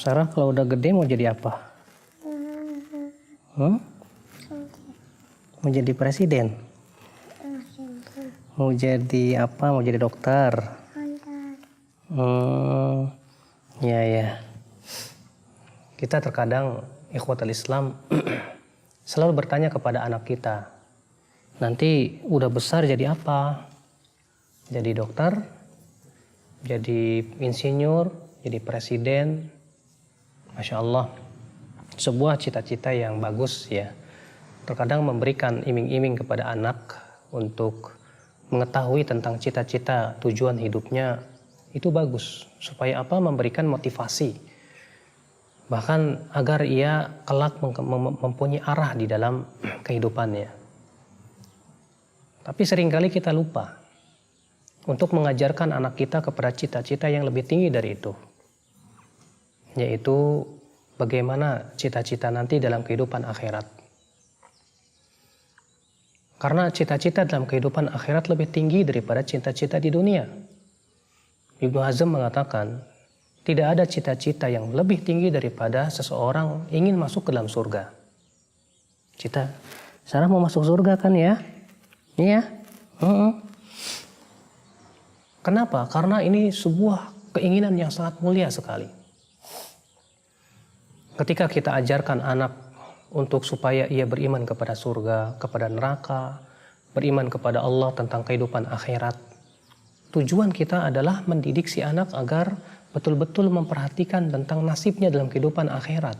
Sarah kalau udah gede mau jadi apa? Mau jadi presiden? Mau jadi apa? Mau jadi dokter? Ya. Kita terkadang ikhwatul Islam selalu bertanya kepada anak kita, nanti udah besar jadi apa? Jadi dokter? Jadi insinyur? Jadi presiden? Masya Allah, sebuah cita-cita yang bagus ya. Terkadang memberikan iming-iming kepada anak untuk mengetahui tentang cita-cita tujuan hidupnya itu bagus. Supaya apa? Memberikan motivasi. Bahkan agar ia kelak mempunyai arah di dalam kehidupannya. Tapi seringkali kita lupa untuk mengajarkan anak kita kepada cita-cita yang lebih tinggi dari itu. Yaitu bagaimana cita-cita nanti dalam kehidupan akhirat. Karena cita-cita dalam kehidupan akhirat lebih tinggi daripada cita-cita di dunia. Ibnu Hazm mengatakan, tidak ada cita-cita yang lebih tinggi daripada seseorang ingin masuk ke dalam surga. Sarah mau masuk surga kan ya? Iya. Kenapa? Karena ini sebuah keinginan yang sangat mulia sekali. Ketika kita ajarkan anak untuk supaya ia beriman kepada surga, kepada neraka, beriman kepada Allah tentang kehidupan akhirat, tujuan kita adalah mendidik si anak agar betul-betul memperhatikan tentang nasibnya dalam kehidupan akhirat.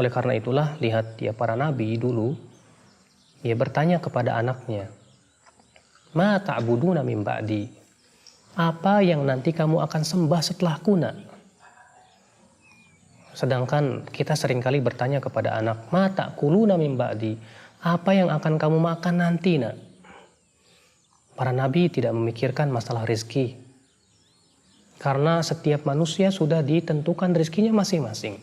Oleh karena itulah, lihat ya para nabi dulu, ia bertanya kepada anaknya, "Ma ta'buduna min ba'di?" Apa yang nanti kamu akan sembah setelahku, nak? Sedangkan kita seringkali bertanya kepada anak, "Ma ta'kuluna min ba'di?" Apa yang akan kamu makan nanti, nak? Para nabi tidak memikirkan masalah rezeki. Karena setiap manusia sudah ditentukan rezekinya masing-masing.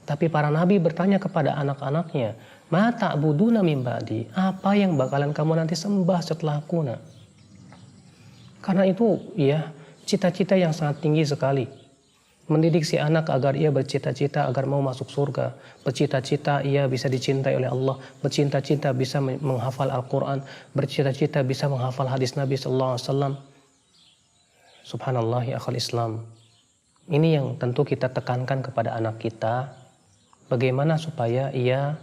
Tapi para nabi bertanya kepada anak-anaknya, "Ma ta'buduna min ba'di?" Apa yang bakalan kamu nanti sembah setelahku, nak? Karena itu ya cita-cita yang sangat tinggi sekali. Mendidik si anak agar ia bercita-cita agar mau masuk surga, bercita-cita ia bisa dicintai oleh Allah, bercita-cita bisa menghafal Al-Quran, bercita-cita bisa menghafal hadis Nabi SAW. Subhanallah ya akhal Islam. Ini yang tentu kita tekankan kepada anak kita, bagaimana supaya ia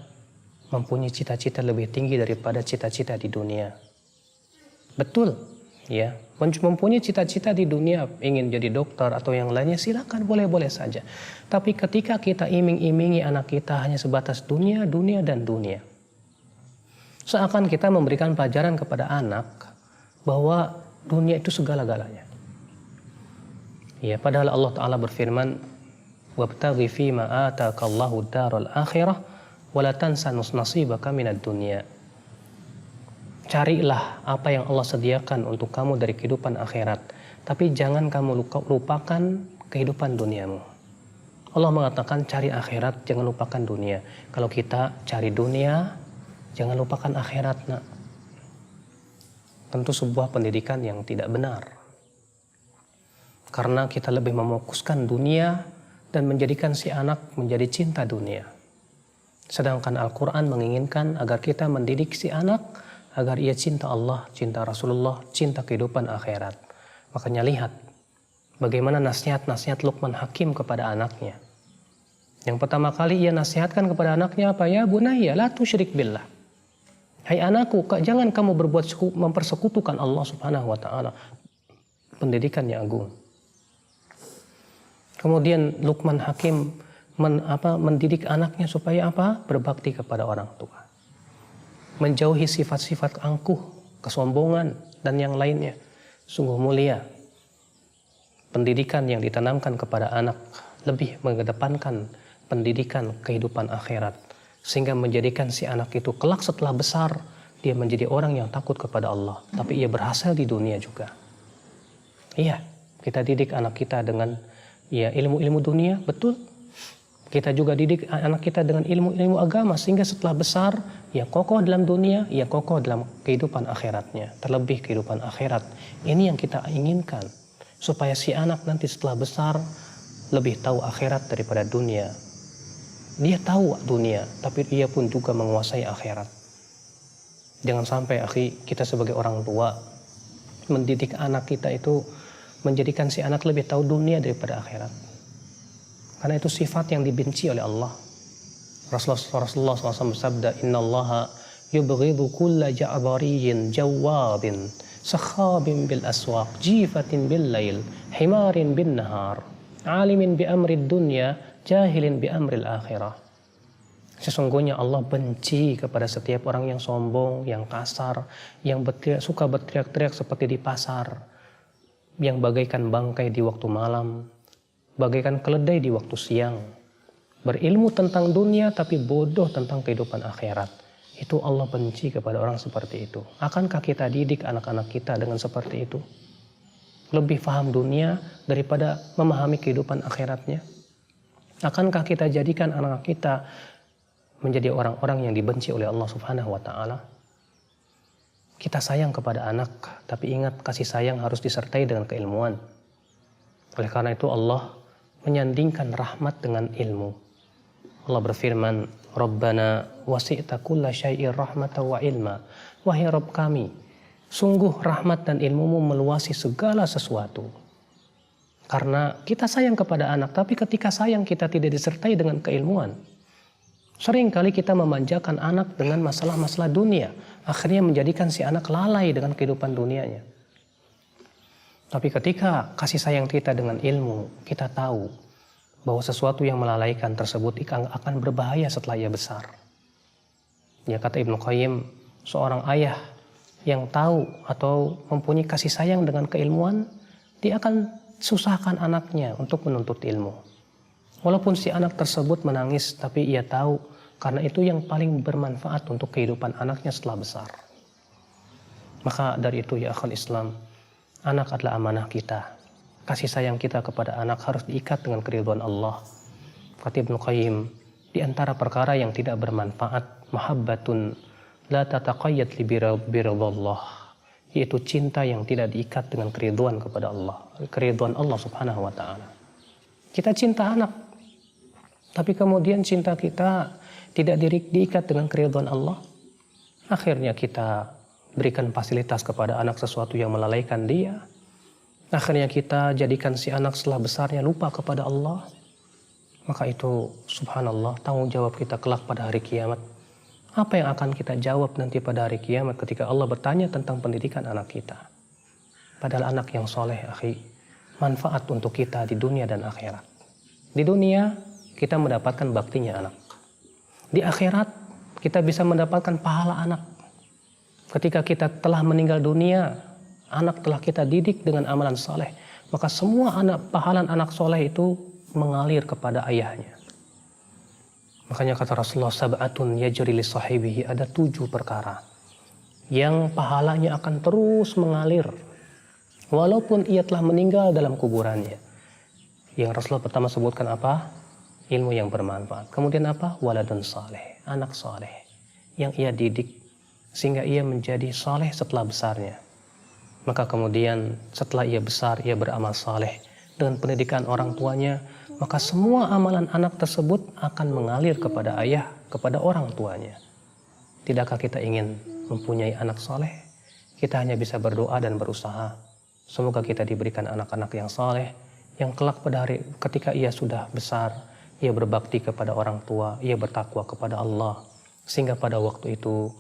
mempunyai cita-cita lebih tinggi daripada cita-cita di dunia. Betul, ya. Mempunyai cita-cita di dunia, ingin jadi dokter atau yang lainnya, silakan, boleh-boleh saja. Tapi ketika kita iming-imingi anak kita hanya sebatas dunia, dan dunia. Seakan kita memberikan pelajaran kepada anak bahwa dunia itu segala-galanya. Ya, padahal Allah Ta'ala berfirman, "Wabtaghi fima atakallahu daral akhirah, wa la tansa nasibaka minad dunya." Carilah apa yang Allah sediakan untuk kamu dari kehidupan akhirat. Tapi jangan kamu lupakan kehidupan duniamu. Allah mengatakan cari akhirat, jangan lupakan dunia. Kalau kita cari dunia, jangan lupakan akhirat, nak. Tentu sebuah pendidikan yang tidak benar. Karena kita lebih mefokuskan dunia dan menjadikan si anak menjadi cinta dunia. Sedangkan Al-Quran menginginkan agar kita mendidik si anak agar ia cinta Allah, cinta Rasulullah, cinta kehidupan akhirat. Makanya lihat bagaimana nasihat-nasihat Luqman Hakim kepada anaknya. Yang pertama kali ia nasihatkan kepada anaknya apa? Ya bunayya la tusyrik billah. Hai anakku, jangan kamu mempersekutukan Allah Subhanahu wa taala. Pendidikan yang agung. Kemudian Luqman Hakim mendidik anaknya supaya apa? Berbakti kepada orang tua. Menjauhi sifat-sifat angkuh, kesombongan, dan yang lainnya. Sungguh mulia. Pendidikan yang ditanamkan kepada anak lebih mengedepankan pendidikan kehidupan akhirat. Sehingga menjadikan si anak itu kelak setelah besar, dia menjadi orang yang takut kepada Allah. Tapi ia berhasil di dunia juga. Iya, kita didik anak kita dengan ilmu-ilmu dunia, betul. Kita juga didik anak kita dengan ilmu-ilmu agama sehingga setelah besar ia kokoh dalam dunia, ia kokoh dalam kehidupan akhiratnya. Terlebih kehidupan akhirat. Ini yang kita inginkan supaya si anak nanti setelah besar lebih tahu akhirat daripada dunia. Dia tahu dunia, tapi dia pun juga menguasai akhirat. Jangan sampai akhi, kita sebagai orang tua mendidik anak kita itu menjadikan si anak lebih tahu dunia daripada akhirat. Karena itu sifat yang dibenci oleh Allah. Rasulullah SAW bersabda, Innallaha yubghidu kulla ja'bariyin jawabin sakhabin bil aswaq jifatin bil lail himarin bin nahar alimin bi amri dunya jahilin bi amril akhirah. Sesungguhnya Allah benci kepada setiap orang yang sombong, yang kasar, yang suka berteriak-teriak seperti di pasar, yang bagaikan bangkai di waktu malam, bagaikan keledai di waktu siang, berilmu tentang dunia tapi bodoh tentang kehidupan akhirat. Itu Allah benci kepada orang seperti itu. Akankah kita didik anak-anak kita dengan seperti itu? Lebih paham dunia daripada memahami kehidupan akhiratnya? Akankah kita jadikan anak kita menjadi orang-orang yang dibenci oleh Allah Subhanahu wa Ta'ala? Kita sayang kepada anak, tapi ingat kasih sayang harus disertai dengan keilmuan. Oleh karena itu Allah menyandingkan rahmat dengan ilmu. Allah berfirman, Rabbana wasi'ta kulla syai'ir rahmatan wa ilma. Wahai Rabb kami, sungguh rahmat dan ilmumu meluasi segala sesuatu. Karena kita sayang kepada anak, tapi ketika sayang kita tidak disertai dengan keilmuan. Seringkali kita memanjakan anak dengan masalah-masalah dunia. Akhirnya menjadikan si anak lalai dengan kehidupan dunianya. Tapi ketika kasih sayang kita dengan ilmu, kita tahu bahwa sesuatu yang melalaikan tersebut akan berbahaya setelah ia besar. Ya, kata Ibnu Qayyim, seorang ayah yang tahu atau mempunyai kasih sayang dengan keilmuan, dia akan susahkan anaknya untuk menuntut ilmu. Walaupun si anak tersebut menangis, tapi ia tahu karena itu yang paling bermanfaat untuk kehidupan anaknya setelah besar. Maka dari itu ya akhwal Islam, anak adalah amanah kita. Kasih sayang kita kepada anak harus diikat dengan keridhaan Allah. Kata Ibnu Qayyim, di antara perkara yang tidak bermanfaat, mahabbatun la tataqayyad li biridhallah, yaitu cinta yang tidak diikat dengan keridhaan kepada Allah, keridhaan Allah Subhanahu wa Ta'ala. Kita cinta anak, tapi kemudian cinta kita tidak diikat dengan keridhaan Allah. Akhirnya kita berikan fasilitas kepada anak sesuatu yang melalaikan dia. Akhirnya kita jadikan si anak setelah besarnya lupa kepada Allah. Maka itu subhanallah tanggung jawab kita kelak pada hari kiamat. Apa yang akan kita jawab nanti pada hari kiamat ketika Allah bertanya tentang pendidikan anak kita? Padahal anak yang soleh, akhi, manfaat untuk kita di dunia dan akhirat. Di dunia kita mendapatkan baktinya anak. Di akhirat kita bisa mendapatkan pahala anak. Ketika kita telah meninggal dunia, anak telah kita didik dengan amalan soleh, maka semua pahala anak soleh itu mengalir kepada ayahnya. Makanya kata Rasulullah, sab'atun yajri li sahibihi, ada 7 perkara yang pahalanya akan terus mengalir walaupun ia telah meninggal dalam kuburannya. Yang Rasulullah pertama sebutkan apa? Ilmu yang bermanfaat. Kemudian apa? Waladun saleh, anak saleh yang ia didik sehingga ia menjadi saleh setelah besarnya. Maka kemudian setelah ia besar, ia beramal saleh dengan pendidikan orang tuanya, maka semua amalan anak tersebut akan mengalir kepada ayah, kepada orang tuanya. Tidakkah kita ingin mempunyai anak saleh? Kita hanya bisa berdoa dan berusaha. Semoga kita diberikan anak-anak yang saleh, yang kelak pada hari ketika ia sudah besar, ia berbakti kepada orang tua, ia bertakwa kepada Allah, sehingga pada waktu itu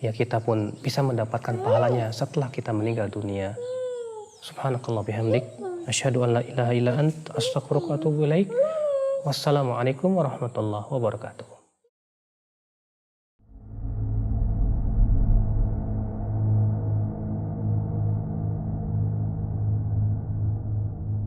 ya kita pun bisa mendapatkan pahalanya setelah kita meninggal dunia. Subhanakallah bihamdik, asyhadu an la ilaha illa ant, astaghfiruka wa atubu ilaik. Wassalamualaikum warahmatullahi wabarakatuh.